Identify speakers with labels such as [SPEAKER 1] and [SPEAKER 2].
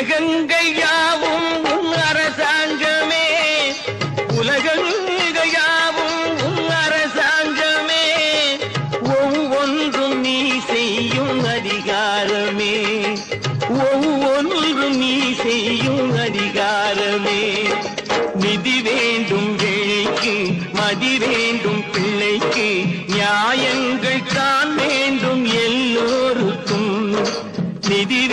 [SPEAKER 1] உலகங்கள் யாவும் உன் அரசாங்கமே, உலகங்கள் யாவும் உன் அரசாங்கமே, ஒவ்வொன்றும் நீ செய்யும் அதிகாரமே, ஒவ்வொன்றும் நீ செய்யும் அதிகாரமே. நிதி வேண்டும் வேலைக்கு, மதி வேண்டும் பிள்ளைக்கு, நியாயங்கள் தான் வேண்டும் எல்லோருக்கும். நிதி